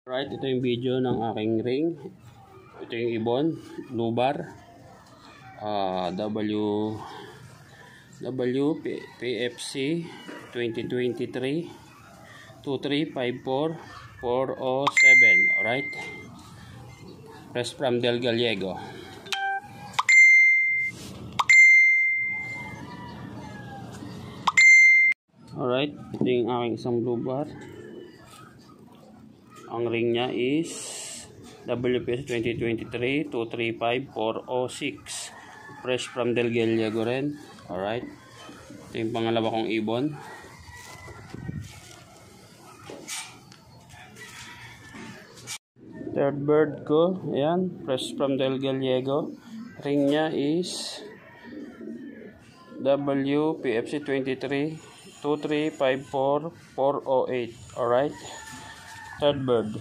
Right, ito yung video ng aking ring. Ito yung ibon, blue bar. PFC 2023 2354 407. Alright. Press from Del Gallego. Alright, ito yung aking isang blue bar. Ang ring niya is WPS 2023 235 406. Fresh from Del Gallego rin. Alright. Ito yung pangalawa kong ibon. Third bird ko. Ayan. Fresh from Del Gallego. Ring niya is WPFC 23 2354 408. Alright. Third bird.